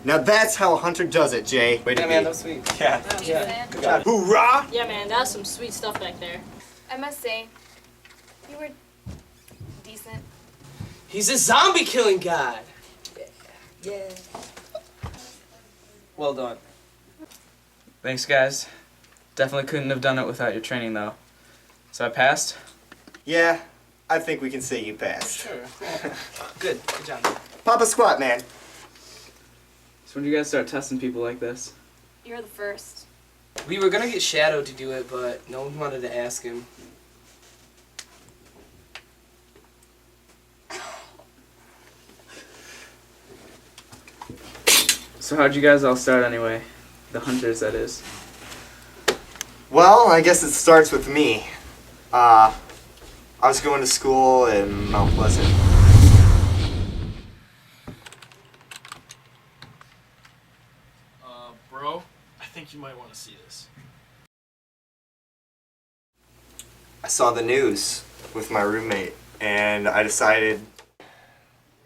Now that's how a hunter does it, Jay. Way to Yeah, be. man, that was sweet. Yeah. Yeah. Good job. Hoorah! Yeah, man, that was some sweet stuff back there. I must say, you were decent. He's a zombie killing god. Yeah. Well done. Thanks, guys. Definitely couldn't have done it without your training, though. So I passed? Yeah, I think we can say you passed. Sure. Good. Good job. Pop a squat, man. So when did you guys start testing people like this? You're the first. We were gonna get Shadow to do it, but no one wanted to ask him. So how'd you guys all start anyway? The hunters, that is. Well, I guess it starts with me. I was going to school in Mount Pleasant. Bro, I think you might want to see this. I saw the news with my roommate, and I decided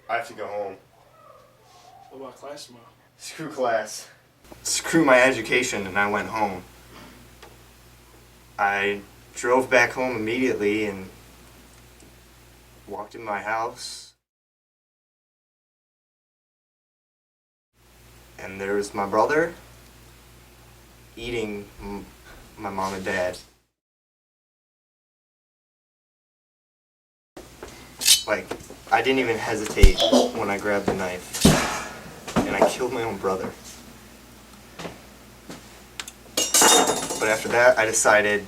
I have to go home. What about class tomorrow? Screw class. Screw my education, and I went home. I drove back home immediately and walked in my house. And there was my brother eating my mom and dad. Like, I didn't even hesitate when I grabbed the knife. And I killed my own brother. But after that, I decided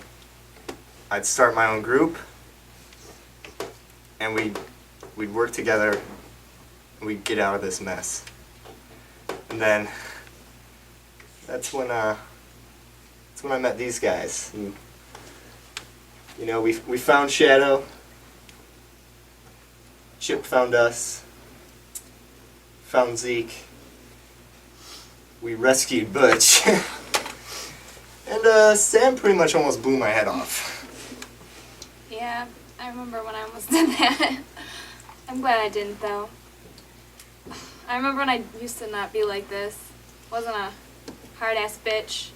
I'd start my own group, and we'd work together, and we'd get out of this mess. And then that's when I met these guys. And, you know, we found Shadow. Chip found us. Found Zeke. We rescued Butch. And Sam pretty much almost blew my head off. Yeah, I remember when I almost did that. I'm glad I didn't, though. I remember when I used to not be like this. Wasn't a hard-ass bitch.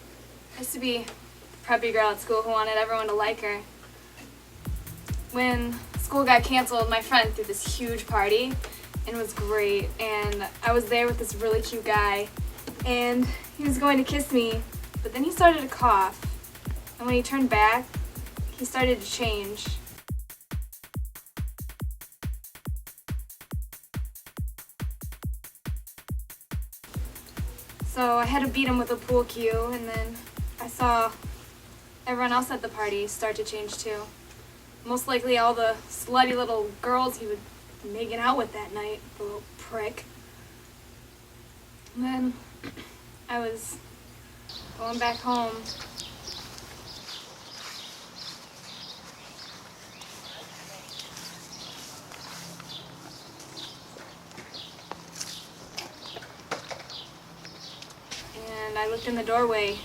I used to be the preppy girl at school who wanted everyone to like her. When school got canceled, my friend threw this huge party, and it was great. And I was there with this really cute guy, and he was going to kiss me, but then he started to cough. And when he turned back, he started to change. So I had to beat him with a pool cue, and then I saw everyone else at the party start to change too. Most likely all the slutty little girls he was making out with that night, the little prick. And then I was going back home. And I looked in the doorway,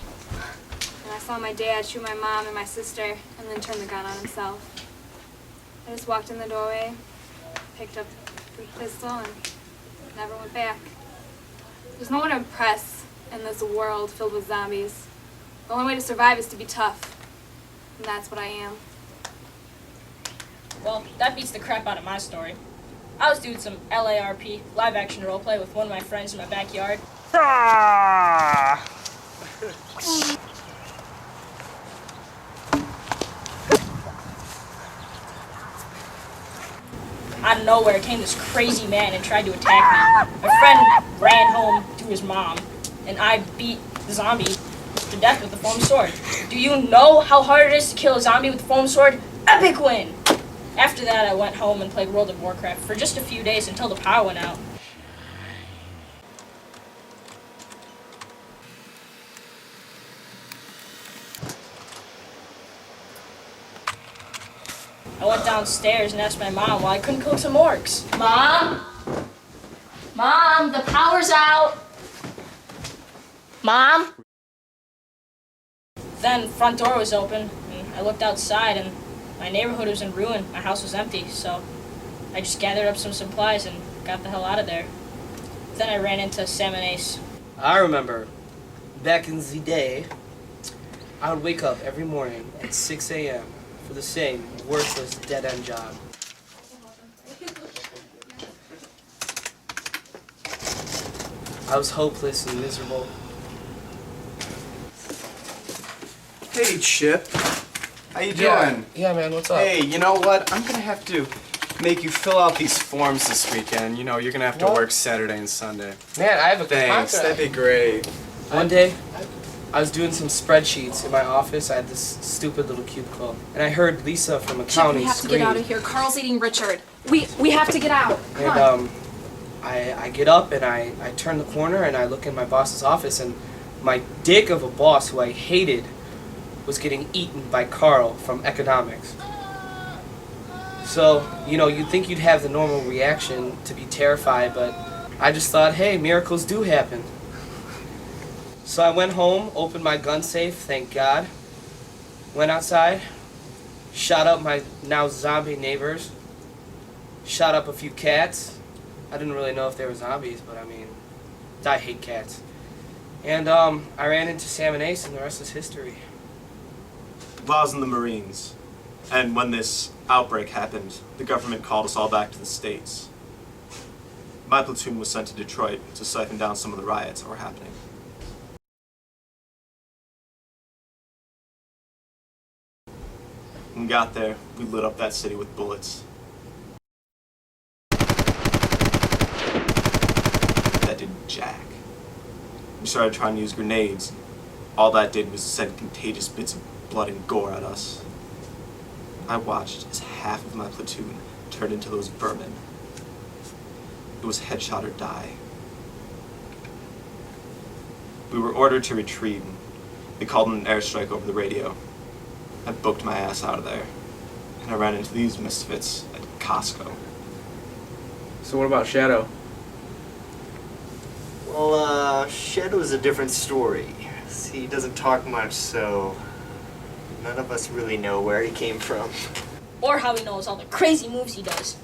and I saw my dad shoot my mom and my sister, and then turn the gun on himself. I just walked in the doorway, picked up the pistol, and never went back. There's no one to impress in this world filled with zombies. The only way to survive is to be tough, and that's what I am. Well, that beats the crap out of my story. I was doing some LARP, live action roleplay, with one of my friends in my backyard. Out of nowhere came this crazy man and tried to attack me. My friend ran home to his mom, and I beat the zombie to death with the foam sword. Do you know how hard it is to kill a zombie with the foam sword? Epic win! After that, I went home and played World of Warcraft for just a few days until the power went out. I went downstairs and asked my mom why I couldn't cook some orcs. Mom? Mom, the power's out. Mom? Then the front door was open, and I looked outside, and my neighborhood was in ruin. My house was empty, so I just gathered up some supplies and got the hell out of there. Then I ran into Sam and Ace. I remember back in the day, I would wake up every morning at 6 a.m. for the same worthless dead-end job. I was hopeless and miserable. Hey, Chip. How you doing? Yeah, man, what's up? Hey, you know what? I'm gonna have to make you fill out these forms this weekend. You know, you're gonna have to What? work Saturday and Sunday. Man, I have a Thanks, contract. that'd be great. One day, I was doing some spreadsheets in my office. I had this stupid little cubicle, and I heard Lisa from Chip, accounting we have to scream. get out of here. Carl's eating Richard. We have to get out. Come And on. I get up and I turn the corner and I look in my boss's office, and my dick of a boss who I hated was getting eaten by Carl from economics. So, you know, you'd think you'd have the normal reaction to be terrified, but I just thought, hey, miracles do happen. So I went home, opened my gun safe, thank God. Went outside, shot up my now zombie neighbors, shot up a few cats. I didn't really know if they were zombies, but I mean, I hate cats. And I ran into Sam and Ace, and the rest is history. I was in the Marines, and when this outbreak happened, the government called us all back to the States. My platoon was sent to Detroit to siphon down some of the riots that were happening. When we got there, we lit up that city with bullets. That did jack. We started trying to use grenades. All that did was send contagious bits of blood and gore at us. I watched as half of my platoon turned into those vermin. It was headshot or die. We were ordered to retreat. They called in an airstrike over the radio. I booked my ass out of there, and I ran into these misfits at Costco. So what about Shadow? Well, Shadow's a different story. He doesn't talk much, so none of us really know where he came from. Or how he knows all the crazy moves he does.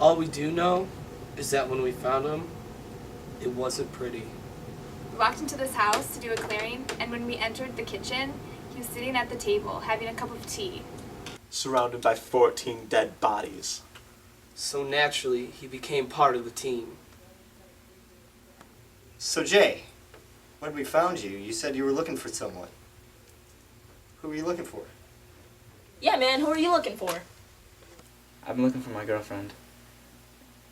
All we do know is that when we found him, it wasn't pretty. We walked into this house to do a clearing, and when we entered the kitchen, he was sitting at the table having a cup of tea. Surrounded by 14 dead bodies. So naturally, he became part of the team. So, Jay, when we found you, you said you were looking for someone. Who were you looking for? Yeah, man, who are you looking for? I've been looking for my girlfriend.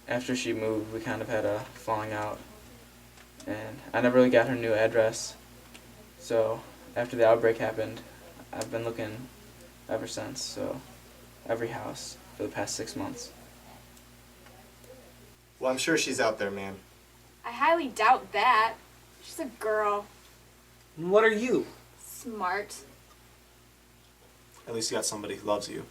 After she moved, we kind of had a falling out, and I never really got her new address. So after the outbreak happened, I've been looking ever since, so every house for the past 6 months. Well, I'm sure she's out there, man. I highly doubt that. She's a girl. And what are you? Smart. At least you got somebody who loves you.